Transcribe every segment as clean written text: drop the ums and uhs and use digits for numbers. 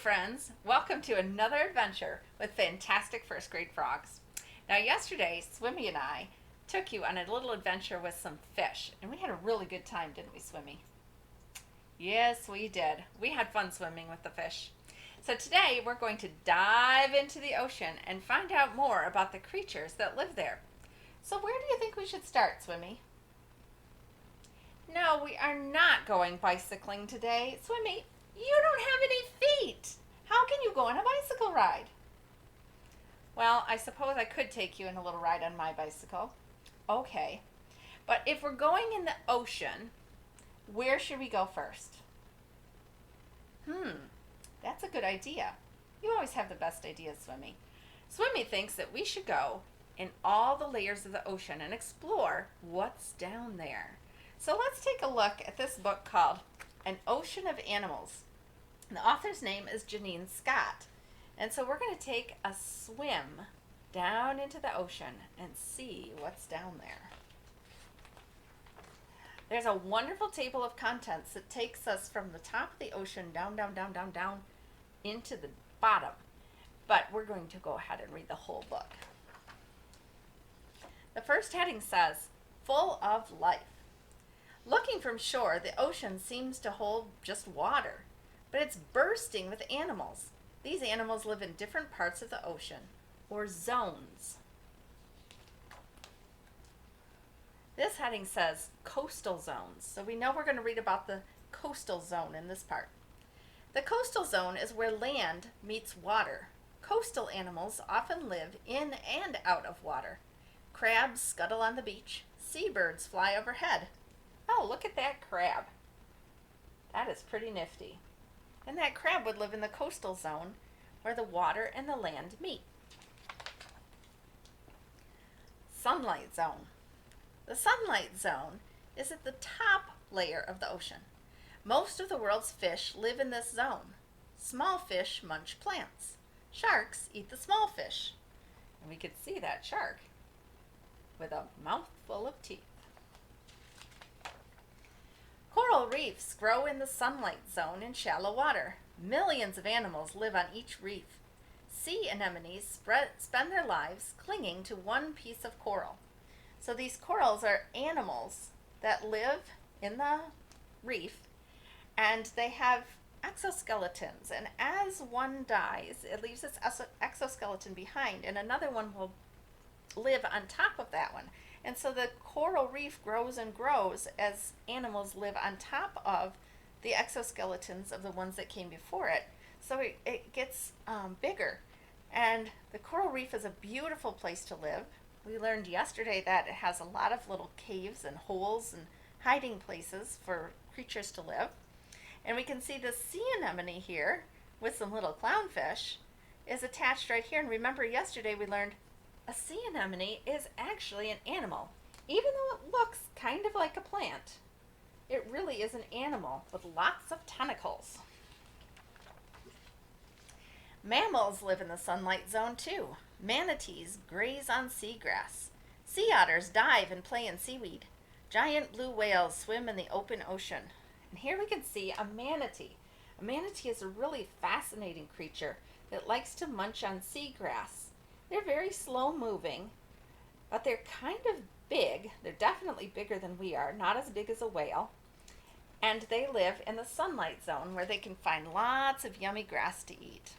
friends. Welcome to another adventure with fantastic first grade frogs. Now, yesterday, Swimmy and I took you on a little adventure with some fish, and we had a really good time, didn't we, Swimmy? Yes, we did. We had fun swimming with the fish. So, today we're going to dive into the ocean and find out more about the creatures that live there. So, where do you think we should start, Swimmy? No, we are not going bicycling today. Swimmy, you don't have any feet. How can you go on a bicycle ride? Well, I suppose I could take you in a little ride on my bicycle. Okay. But if we're going in the ocean, where should we go first? That's a good idea. You always have the best ideas, Swimmy. Swimmy thinks that we should go in all the layers of the ocean and explore what's down there. So let's take a look at this book called An Ocean of Animals. The author's name is Janine Scott. And so we're going to take a swim down into the ocean and see what's down there. There's a wonderful table of contents that takes us from the top of the ocean down into the bottom. But we're going to go ahead and read the whole book. The first heading says, Full of Life. Looking from shore, the ocean seems to hold just water, but it's bursting with animals. These animals live in different parts of the ocean, or zones. This heading says coastal zones, so we know we're going to read about the coastal zone in this part. The coastal zone is where land meets water. Coastal animals often live in and out of water. Crabs scuttle on the beach. Seabirds fly overhead. Oh, look at that crab. That is pretty nifty. And that crab would live in the coastal zone where the water and the land meet. Sunlight zone. The sunlight zone is at the top layer of the ocean. Most of the world's fish live in this zone. Small fish munch plants. Sharks eat the small fish. And we could see that shark with a mouthful of teeth. Coral reefs grow in the sunlight zone in shallow water. Millions of animals live on each reef. Sea anemones spend their lives clinging to one piece of coral. So these corals are animals that live in the reef, and they have exoskeletons. And as one dies, it leaves its exoskeleton behind, and another one will live on top of that one. And so the coral reef grows and grows as animals live on top of the exoskeletons of the ones that came before it. So it gets bigger. And the coral reef is a beautiful place to live. We learned yesterday that it has a lot of little caves and holes and hiding places for creatures to live. And we can see the sea anemone here with some little clownfish is attached right here. And remember yesterday we learned a sea anemone is actually an animal. Even though it looks kind of like a plant, it really is an animal with lots of tentacles. Mammals live in the sunlight zone too. Manatees graze on seagrass. Sea otters dive and play in seaweed. Giant blue whales swim in the open ocean. And here we can see a manatee. A manatee is a really fascinating creature that likes to munch on seagrass. They're very slow moving, but they're kind of big. They're definitely bigger than we are, not as big as a whale. And they live in the sunlight zone where they can find lots of yummy grass to eat.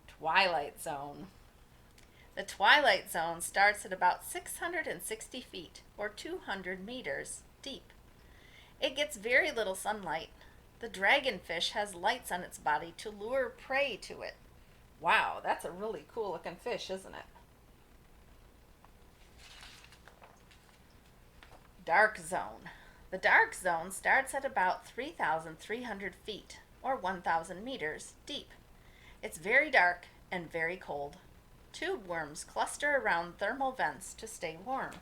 Twilight zone. The twilight zone starts at about 660 feet or 200 meters deep. It gets very little sunlight. The dragonfish has lights on its body to lure prey to it. Wow, that's a really cool looking fish, isn't it? Dark zone. The dark zone starts at about 3,300 feet or 1,000 meters deep. It's very dark and very cold. Tube worms cluster around thermal vents to stay warm.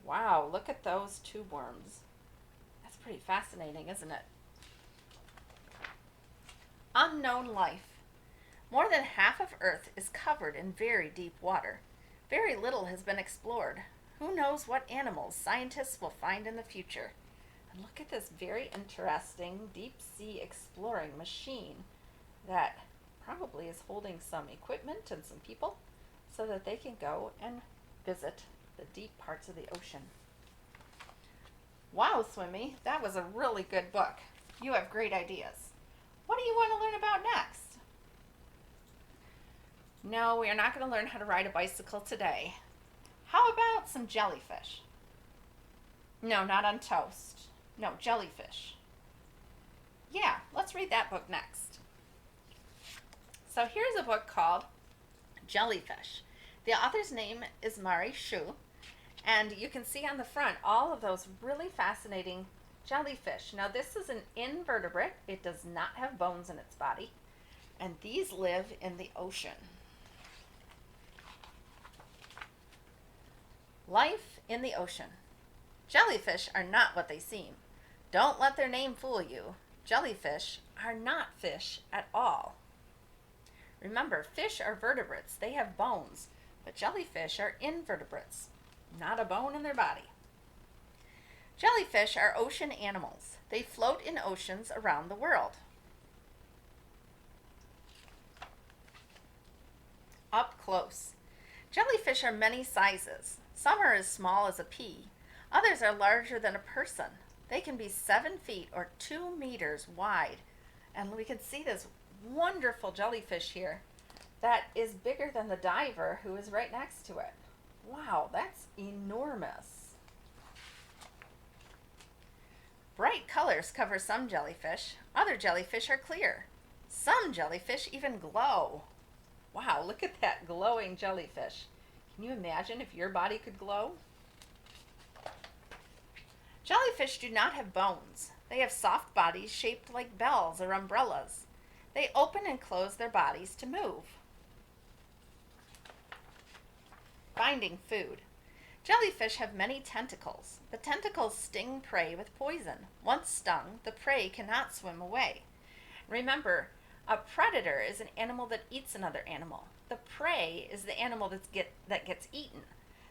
Wow, look at those tube worms. That's pretty fascinating, isn't it? Unknown life. More than half of Earth is covered in very deep water. Very little has been explored. Who knows what animals scientists will find in the future? And look at this very interesting deep sea exploring machine that probably is holding some equipment and some people so that they can go and visit the deep parts of the ocean. Wow, Swimmy, that was a really good book. You have great ideas. What do you want to learn about next? No, we are not going to learn how to ride a bicycle today. How about some jellyfish? No, not on toast. No, jellyfish. Yeah, let's read that book next. So here's a book called Jellyfish. The author's name is Mari Shu, and you can see on the front all of those really fascinating jellyfish. Now this is an invertebrate. It does not have bones in its body, and these live in the ocean. Life in the ocean. Jellyfish are not what they seem. Don't let their name fool you. Jellyfish are not fish at all. Remember, fish are vertebrates. They have bones, but jellyfish are invertebrates. Not a bone in their body. Jellyfish are ocean animals. They float in oceans around the world. Up close. Jellyfish are many sizes. Some are as small as a pea. Others are larger than a person. They can be 7 feet or 2 meters wide. And we can see this wonderful jellyfish here that is bigger than the diver who is right next to it. Wow, that's enormous. Bright colors cover some jellyfish. Other jellyfish are clear. Some jellyfish even glow. Wow, look at that glowing jellyfish. Can you imagine if your body could glow? Jellyfish do not have bones. They have soft bodies shaped like bells or umbrellas. They open and close their bodies to move. Finding food. Jellyfish have many tentacles. The tentacles sting prey with poison. Once stung, the prey cannot swim away. Remember, a predator is an animal that eats another animal. The prey is the animal that gets eaten.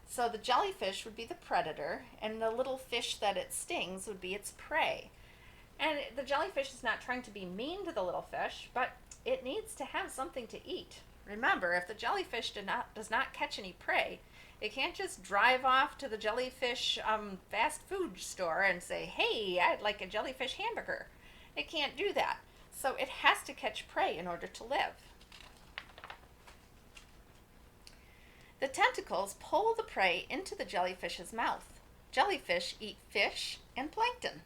So the jellyfish would be the predator, and the little fish that it stings would be its prey. And the jellyfish is not trying to be mean to the little fish, but it needs to have something to eat. Remember, if the jellyfish does not catch any prey, it can't just drive off to the jellyfish fast food store and say, hey, I'd like a jellyfish hamburger. It can't do that. So it has to catch prey in order to live. The tentacles pull the prey into the jellyfish's mouth. Jellyfish eat fish and plankton.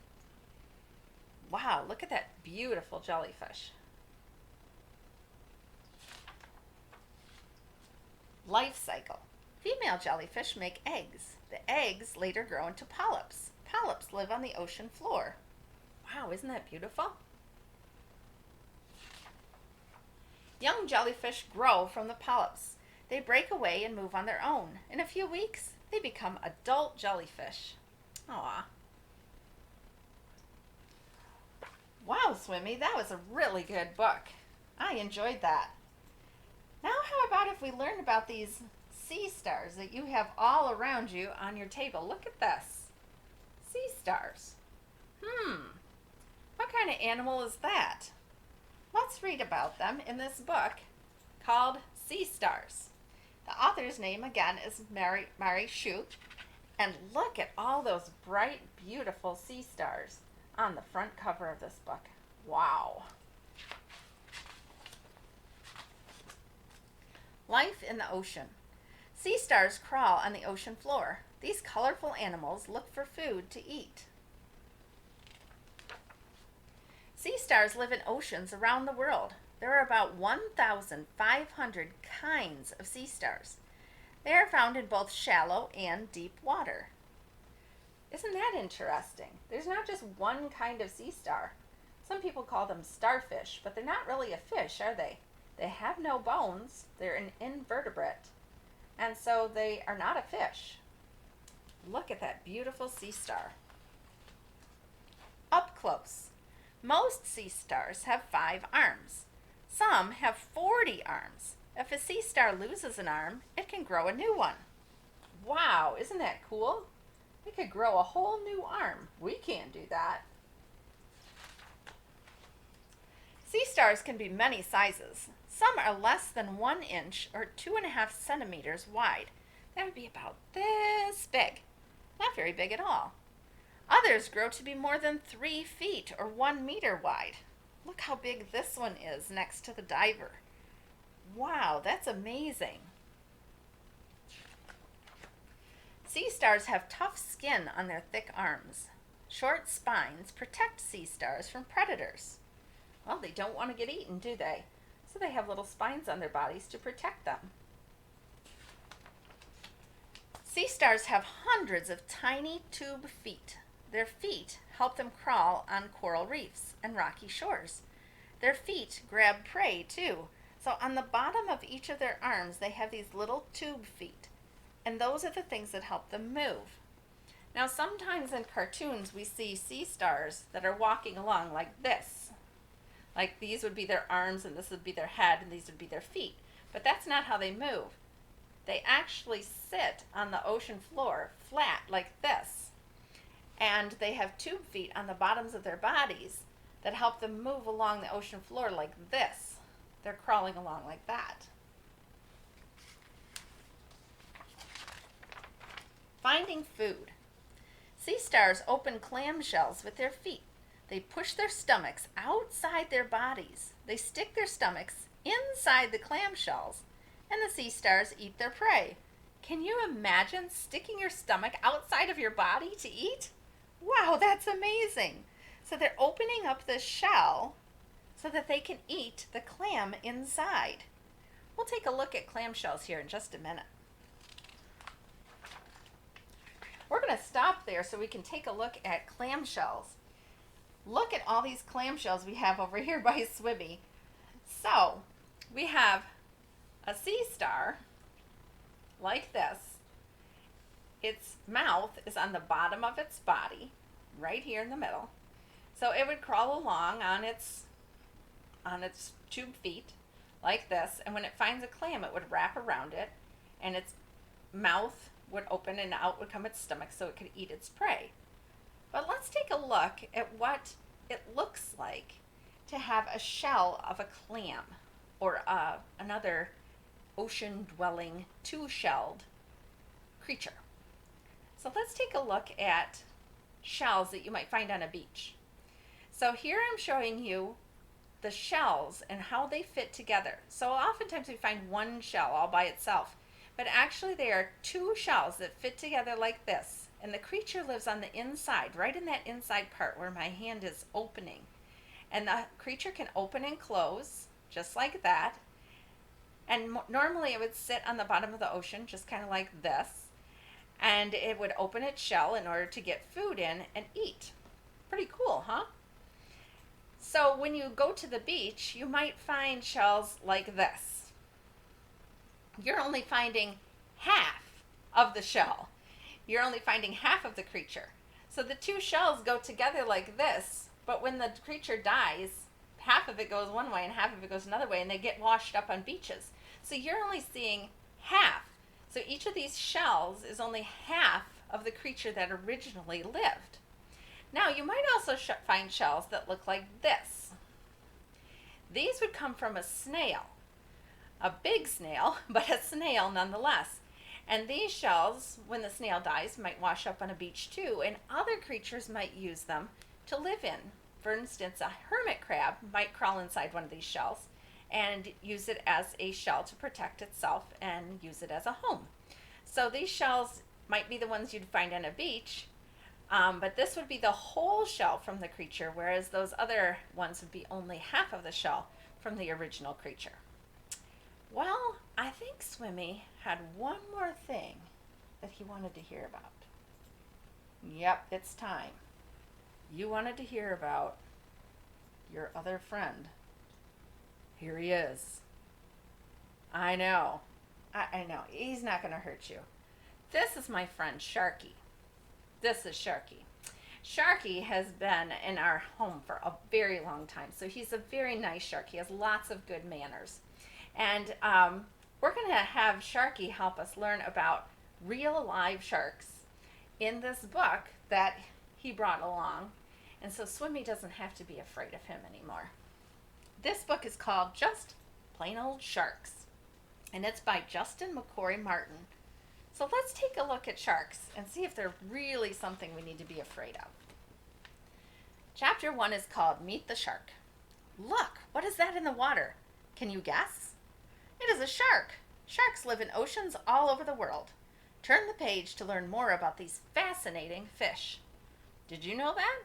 Wow, look at that beautiful jellyfish. Life cycle. Female jellyfish make eggs. The eggs later grow into polyps. Polyps live on the ocean floor. Wow, isn't that beautiful? Young jellyfish grow from the polyps. They break away and move on their own. In a few weeks, they become adult jellyfish. Aw. Wow, Swimmy, that was a really good book. I enjoyed that. Now how about if we learn about these sea stars that you have all around you on your table? Look at this. Sea stars. What kind of animal is that? Let's read about them in this book called Sea Stars. The author's name again is Mari Shu, and look at all those bright, beautiful sea stars on the front cover of this book. Wow. Life in the ocean. Sea stars crawl on the ocean floor. These colorful animals look for food to eat. Sea stars live in oceans around the world. There are about 1,500 kinds of sea stars. They are found in both shallow and deep water. Isn't that interesting? There's not just one kind of sea star. Some people call them starfish, but they're not really a fish, are they? They have no bones. They're an invertebrate. And so they are not a fish. Look at that beautiful sea star. Up close. Most sea stars have 5 arms. Some have 40 arms. If a sea star loses an arm, it can grow a new one. Wow, isn't that cool? They could grow a whole new arm. We can't do that. Sea stars can be many sizes. Some are less than 1 inch or 2.5 centimeters wide. That would be about this big. Not very big at all. Others grow to be more than 3 feet or 1 meter wide. Look how big this one is next to the diver. Wow, that's amazing. Sea stars have tough skin on their thick arms. Short spines protect sea stars from predators. Well, they don't want to get eaten, do they? So they have little spines on their bodies to protect them. Sea stars have hundreds of tiny tube feet. Their feet help them crawl on coral reefs and rocky shores. Their feet grab prey too. So on the bottom of each of their arms, they have these little tube feet. And those are the things that help them move. Now, sometimes in cartoons, we see sea stars that are walking along like this. Like these would be their arms, and this would be their head, and these would be their feet. But that's not how they move. They actually sit on the ocean floor flat like this. And they have tube feet on the bottoms of their bodies that help them move along the ocean floor like this. They're crawling along like that. Finding food. Sea stars open clamshells with their feet. They push their stomachs outside their bodies. They stick their stomachs inside the clamshells, and the sea stars eat their prey. Can you imagine sticking your stomach outside of your body to eat? Wow, that's amazing. So they're opening up the shell so that they can eat the clam inside. We'll take a look at clamshells here in just a minute. We're going to stop there so we can take a look at clamshells. Look at all these clamshells we have over here by Swibby. So, we have a sea star like this. Its mouth is on the bottom of its body, right here in the middle. So it would crawl along on its tube feet like this, and when it finds a clam, it would wrap around it, and its mouth would open and out would come its stomach so it could eat its prey. But let's take a look at what it looks like to have a shell of a clam or another ocean-dwelling, two-shelled creature. So let's take a look at shells that you might find on a beach. So here I'm showing you the shells and how they fit together. So oftentimes we find one shell all by itself, but actually there are two shells that fit together like this, and the creature lives on the inside, right in that inside part where my hand is opening. And the creature can open and close just like that. And normally it would sit on the bottom of the ocean just kind of like this, and it would open its shell in order to get food in and eat. Pretty cool, huh? So when you go to the beach, you might find shells like this. You're only finding half of the shell. You're only finding half of the creature. So the two shells go together like this, but when the creature dies, half of it goes one way and half of it goes another way, and they get washed up on beaches. So you're only seeing half. So each of these shells is only half of the creature that originally lived. Now you might also find shells that look like this. These would come from a snail. A big snail, but a snail nonetheless. And these shells, when the snail dies, might wash up on a beach too, and other creatures might use them to live in. For instance, a hermit crab might crawl inside one of these shells and use it as a shell to protect itself and use it as a home. So these shells might be the ones you'd find on a beach, but this would be the whole shell from the creature, whereas those other ones would be only half of the shell from the original creature. Well, I think Swimmy had one more thing that he wanted to hear about. Yep, it's time. You wanted to hear about your other friend. Here he is. I know. I know. He's not going to hurt you. This is my friend Sharky. This is Sharky. Sharky has been in our home for a very long time. So he's a very nice shark. He has lots of good manners. And we're going to have Sharky help us learn about real live sharks in this book that he brought along, and so Swimmy doesn't have to be afraid of him anymore. This book is called Just Plain Old Sharks, and it's by Justin McCory Martin. So let's take a look at sharks and see if they're really something we need to be afraid of. Chapter 1 is called Meet the Shark. Look, what is that in the water? Can you guess? It is a shark. Sharks live in oceans all over the world. Turn the page to learn more about these fascinating fish. Did you know that?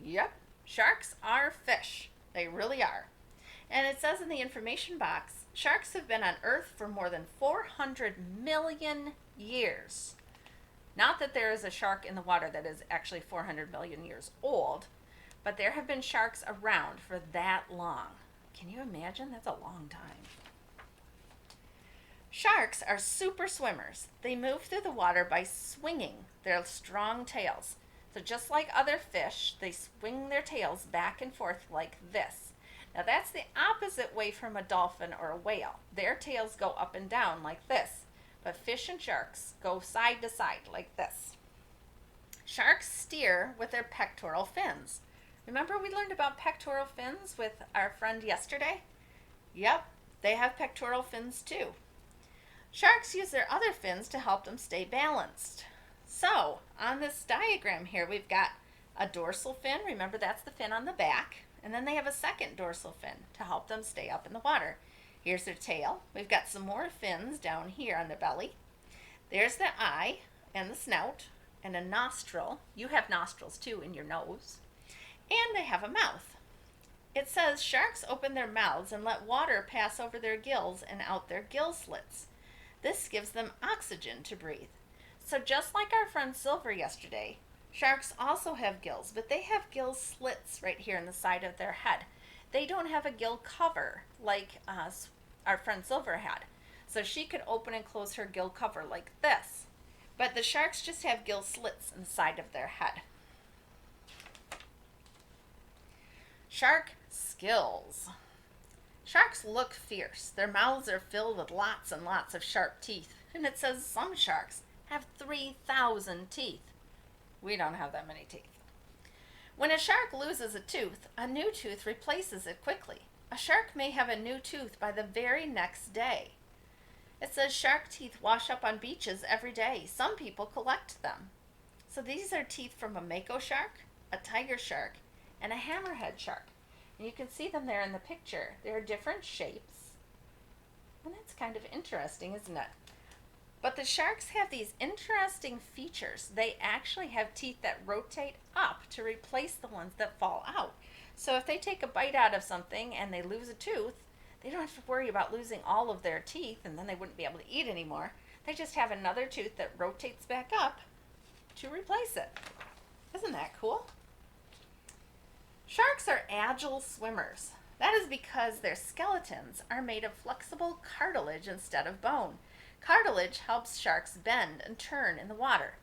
Yep, sharks are fish. They really are. And it says in the information box, sharks have been on Earth for more than 400 million years. Not that there is a shark in the water that is actually 400 million years old, but there have been sharks around for that long. Can you imagine? That's a long time. Sharks are super swimmers. They move through the water by swinging their strong tails. So just like other fish, they swing their tails back and forth like this. Now that's the opposite way from a dolphin or a whale. Their tails go up and down like this, but fish and sharks go side to side like this. Sharks steer with their pectoral fins. Remember we learned about pectoral fins with our friend yesterday? Yep, they have pectoral fins too. Sharks use their other fins to help them stay balanced. So, on this diagram here, we've got a dorsal fin. Remember, that's the fin on the back. And then they have a second dorsal fin to help them stay up in the water. Here's their tail. We've got some more fins down here on the belly. There's the eye and the snout and a nostril. You have nostrils too in your nose. And they have a mouth. It says sharks open their mouths and let water pass over their gills and out their gill slits. This gives them oxygen to breathe. So just like our friend Silver yesterday, sharks also have gills, but they have gill slits right here in the side of their head. They don't have a gill cover like our friend Silver had. So she could open and close her gill cover like this. But the sharks just have gill slits in the side of their head. Shark skills. Sharks look fierce. Their mouths are filled with lots and lots of sharp teeth. And it says some sharks have 3,000 teeth. We don't have that many teeth. When a shark loses a tooth, a new tooth replaces it quickly. A shark may have a new tooth by the very next day. It says shark teeth wash up on beaches every day. Some people collect them. So these are teeth from a mako shark, a tiger shark, and a hammerhead shark. And you can see them there in the picture. They're different shapes. And that's kind of interesting, isn't it? But the sharks have these interesting features. They actually have teeth that rotate up to replace the ones that fall out. So if they take a bite out of something and they lose a tooth, they don't have to worry about losing all of their teeth and then they wouldn't be able to eat anymore. They just have another tooth that rotates back up to replace it. Isn't that cool? Sharks are agile swimmers. That is because their skeletons are made of flexible cartilage instead of bone. Cartilage helps sharks bend and turn in the water.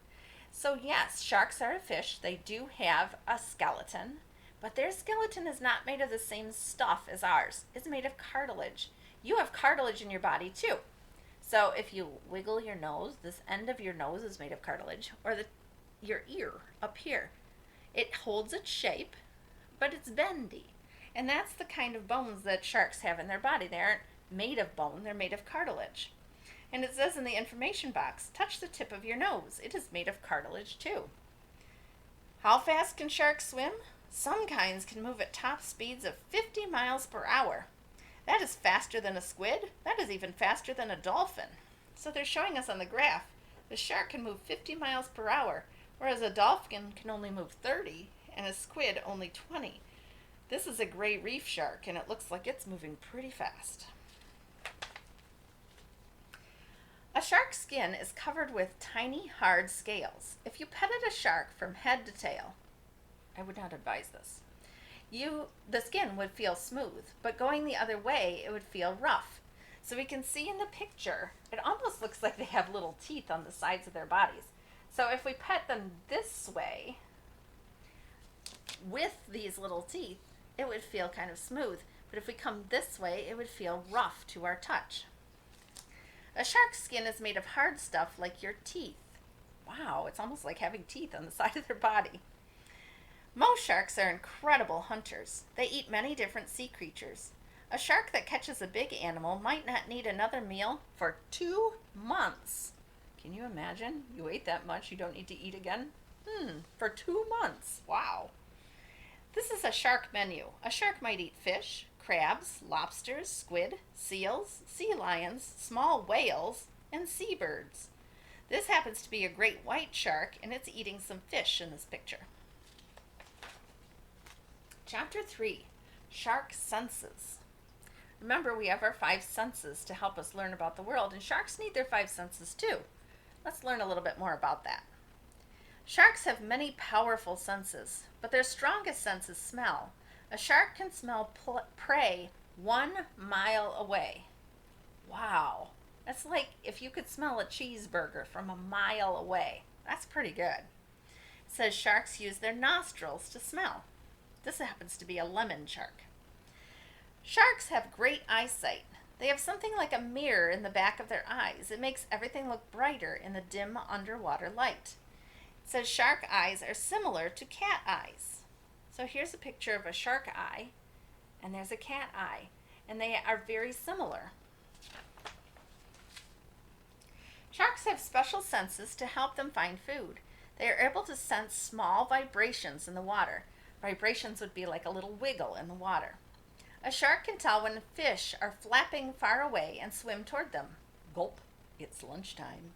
So yes, sharks are a fish. They do have a skeleton, but their skeleton is not made of the same stuff as ours. It's made of cartilage. You have cartilage in your body too. So if you wiggle your nose, this end of your nose is made of cartilage, or your ear up here. It holds its shape, but it's bendy. And that's the kind of bones that sharks have in their body. They aren't made of bone, they're made of cartilage. And it says in the information box, touch the tip of your nose. It is made of cartilage too. How fast can sharks swim? Some kinds can move at top speeds of 50 miles per hour. That is faster than a squid. That is even faster than a dolphin. So they're showing us on the graph, the shark can move 50 miles per hour, whereas a dolphin can only move 30 and a squid only 20. This is a gray reef shark and it looks like it's moving pretty fast. A shark's skin is covered with tiny, hard scales. If you petted a shark from head to tail, I would not advise this. The skin would feel smooth, but going the other way, it would feel rough. So we can see in the picture, it almost looks like they have little teeth on the sides of their bodies. So if we pet them this way, with these little teeth, it would feel kind of smooth. But if we come this way, it would feel rough to our touch. A shark's skin is made of hard stuff like your teeth. Wow, it's almost like having teeth on the side of their body. Most sharks are incredible hunters. They eat many different sea creatures. A shark that catches a big animal might not need another meal for 2 months. Can you imagine? You ate that much, you don't need to eat again? For 2 months. Wow. This is a shark menu. A shark might eat fish, crabs, lobsters, squid, seals, sea lions, small whales, and seabirds. This happens to be a great white shark, and it's eating some fish in this picture. Chapter 3, Shark Senses. Remember, we have our 5 senses to help us learn about the world, and sharks need their 5 senses too. Let's learn a little bit more about that. Sharks have many powerful senses, but their strongest sense is smell. A shark can smell prey 1 mile away. Wow. That's like if you could smell a cheeseburger from a mile away. That's pretty good. It says sharks use their nostrils to smell. This happens to be a lemon shark. Sharks have great eyesight. They have something like a mirror in the back of their eyes. It makes everything look brighter in the dim underwater light. It says shark eyes are similar to cat eyes. So here's a picture of a shark eye, and there's a cat eye, and they are very similar. Sharks have special senses to help them find food. They are able to sense small vibrations in the water. Vibrations would be like a little wiggle in the water. A shark can tell when fish are flapping far away and swim toward them. Gulp, it's lunchtime.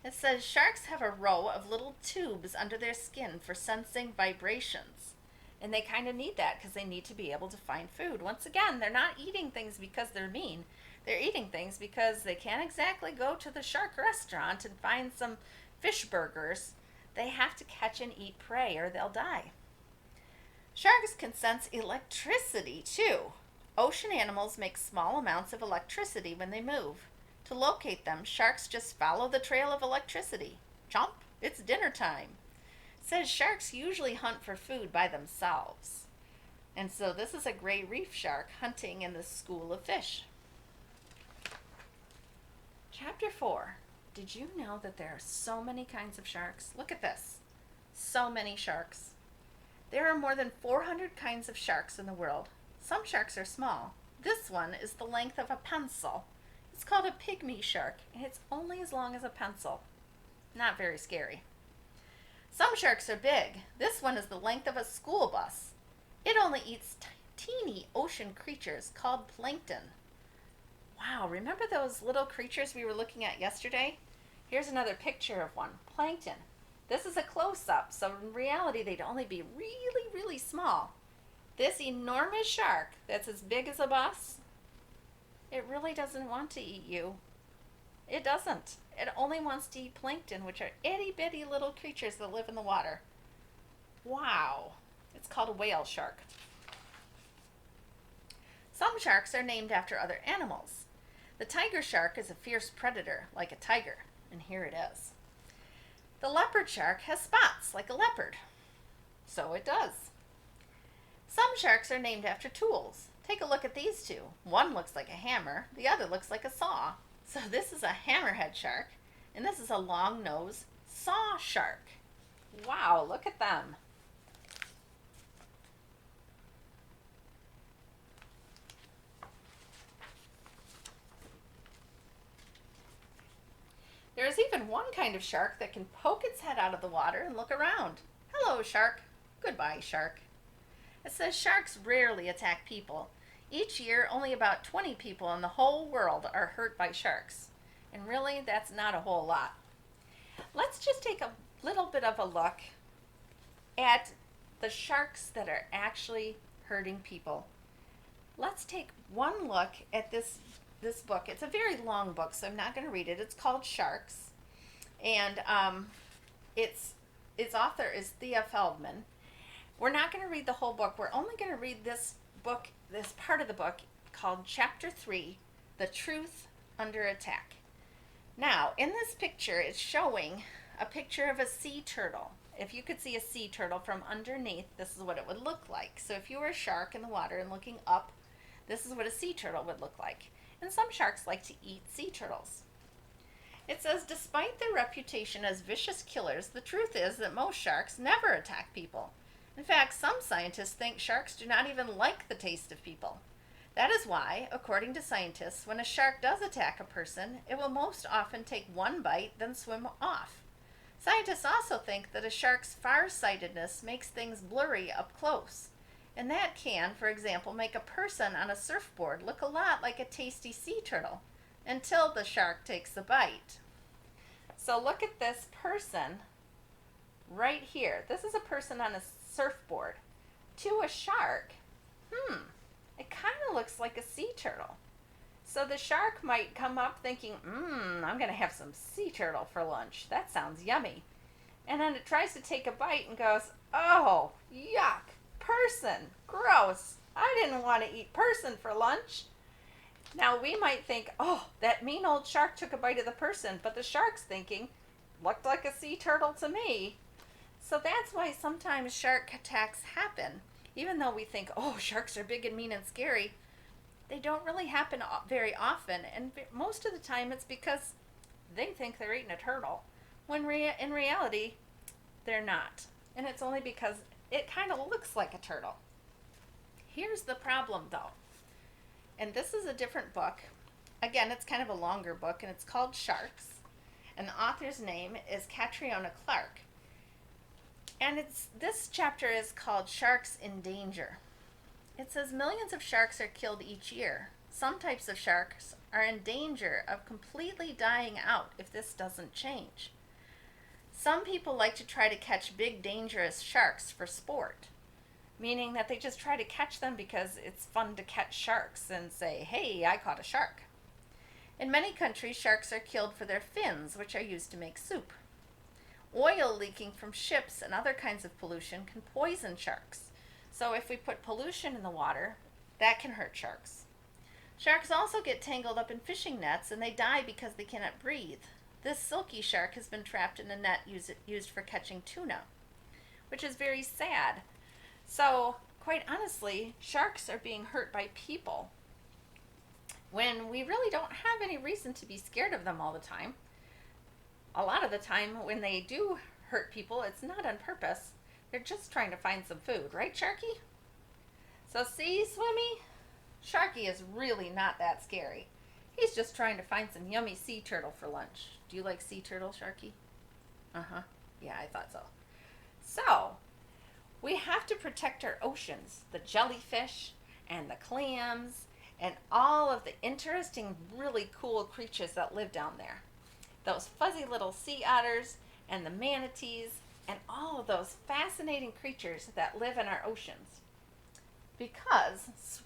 It says sharks have a row of little tubes under their skin for sensing vibrations. And they kind of need that because they need to be able to find food. Once again, they're not eating things because they're mean. They're eating things because they can't exactly go to the shark restaurant and find some fish burgers. They have to catch and eat prey or they'll die. Sharks can sense electricity too. Ocean animals make small amounts of electricity when they move. To locate them, sharks just follow the trail of electricity. Chomp, it's dinner time. It says sharks usually hunt for food by themselves. And so this is a gray reef shark hunting in the school of fish. Chapter 4. Did you know that there are so many kinds of sharks? Look at this. So many sharks. There are more than 400 kinds of sharks in the world. Some sharks are small. This one is the length of a pencil. It's called a pygmy shark, and it's only as long as a pencil. Not very scary. Some sharks are big. This one is the length of a school bus. It only eats teeny ocean creatures called plankton. Wow, remember those little creatures we were looking at yesterday? Here's another picture of one, plankton. This is a close-up, so in reality they'd only be really, really small. This enormous shark that's as big as a bus, it really doesn't want to eat you. It doesn't. It only wants to eat plankton, which are itty-bitty little creatures that live in the water. Wow. It's called a whale shark. Some sharks are named after other animals. The tiger shark is a fierce predator, like a tiger, and here it is. The leopard shark has spots, like a leopard. So it does. Some sharks are named after tools. Take a look at these two. One looks like a hammer, the other looks like a saw. So this is a hammerhead shark, and this is a long-nosed saw shark. Wow, look at them. There is even one kind of shark that can poke its head out of the water and look around. Hello, shark. Goodbye, shark. It says sharks rarely attack people. Each year, only about 20 people in the whole world are hurt by sharks. And really, that's not a whole lot. Let's just take a little bit of a look at the sharks that are actually hurting people. Let's take one look at this book. It's a very long book, so I'm not going to read it. It's called Sharks, and its author is Thea Feldman. We're not going to read the whole book. We're only going to read this book, this part of the book called Chapter 3, The Truth Under Attack. Now, in this picture, it's showing a picture of a sea turtle. If you could see a sea turtle from underneath, this is what it would look like. So if you were a shark in the water and looking up, this is what a sea turtle would look like. And some sharks like to eat sea turtles. It says, despite their reputation as vicious killers, the truth is that most sharks never attack people. In fact, some scientists think sharks do not even like the taste of people. That is why, according to scientists, when a shark does attack a person, it will most often take one bite, then swim off. Scientists also think that a shark's farsightedness makes things blurry up close. And that can, for example, make a person on a surfboard look a lot like a tasty sea turtle until the shark takes a bite. So look at this person right here. This is a person on a surfboard. To a shark, it kind of looks like a sea turtle. So the shark might come up thinking, I'm going to have some sea turtle for lunch. That sounds yummy. And then it tries to take a bite and goes, oh, yuck, person, gross. I didn't want to eat person for lunch. Now we might think, oh, that mean old shark took a bite of the person, but the shark's thinking, looked like a sea turtle to me. So that's why sometimes shark attacks happen. Even though we think, oh, sharks are big and mean and scary, they don't really happen very often. And most of the time it's because they think they're eating a turtle, when in reality, they're not. And it's only because it kind of looks like a turtle. Here's the problem, though. And this is a different book. Again, it's kind of a longer book, and it's called Sharks. And the author's name is Catriona Clark. And this chapter is called Sharks in Danger. It says millions of sharks are killed each year. Some types of sharks are in danger of completely dying out if this doesn't change. Some people like to try to catch big, dangerous sharks for sport, meaning that they just try to catch them because it's fun to catch sharks and say, hey, I caught a shark. In many countries, sharks are killed for their fins, which are used to make soup. Oil leaking from ships and other kinds of pollution can poison sharks. So if we put pollution in the water, that can hurt sharks. Sharks also get tangled up in fishing nets and they die because they cannot breathe. This silky shark has been trapped in a net used for catching tuna, which is very sad. So, quite honestly, sharks are being hurt by people when we really don't have any reason to be scared of them all the time. A lot of the time when they do hurt people, it's not on purpose. They're just trying to find some food, right, Sharky? So see, Swimmy? Sharky is really not that scary. He's just trying to find some yummy sea turtle for lunch. Do you like sea turtle, Sharky? Uh-huh. Yeah, I thought so. So, we have to protect our oceans, the jellyfish and the clams and all of the interesting, really cool creatures that live down there. Those fuzzy little sea otters and the manatees and all of those fascinating creatures that live in our oceans. Because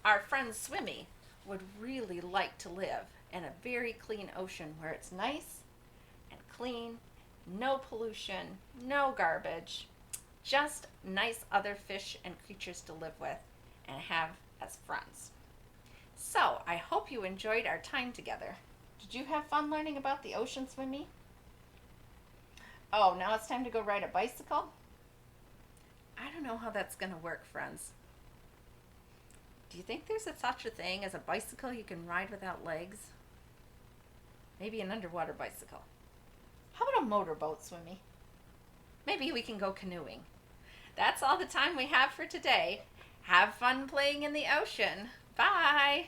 our friend Swimmy would really like to live in a very clean ocean where it's nice and clean, no pollution, no garbage, just nice other fish and creatures to live with and have as friends. So, I hope you enjoyed our time together. Did you have fun learning about the ocean, Swimmy? Oh, now it's time to go ride a bicycle? I don't know how that's going to work, friends. Do you think there's such a thing as a bicycle you can ride without legs? Maybe an underwater bicycle. How about a motorboat, Swimmy? Maybe we can go canoeing. That's all the time we have for today. Have fun playing in the ocean. Bye!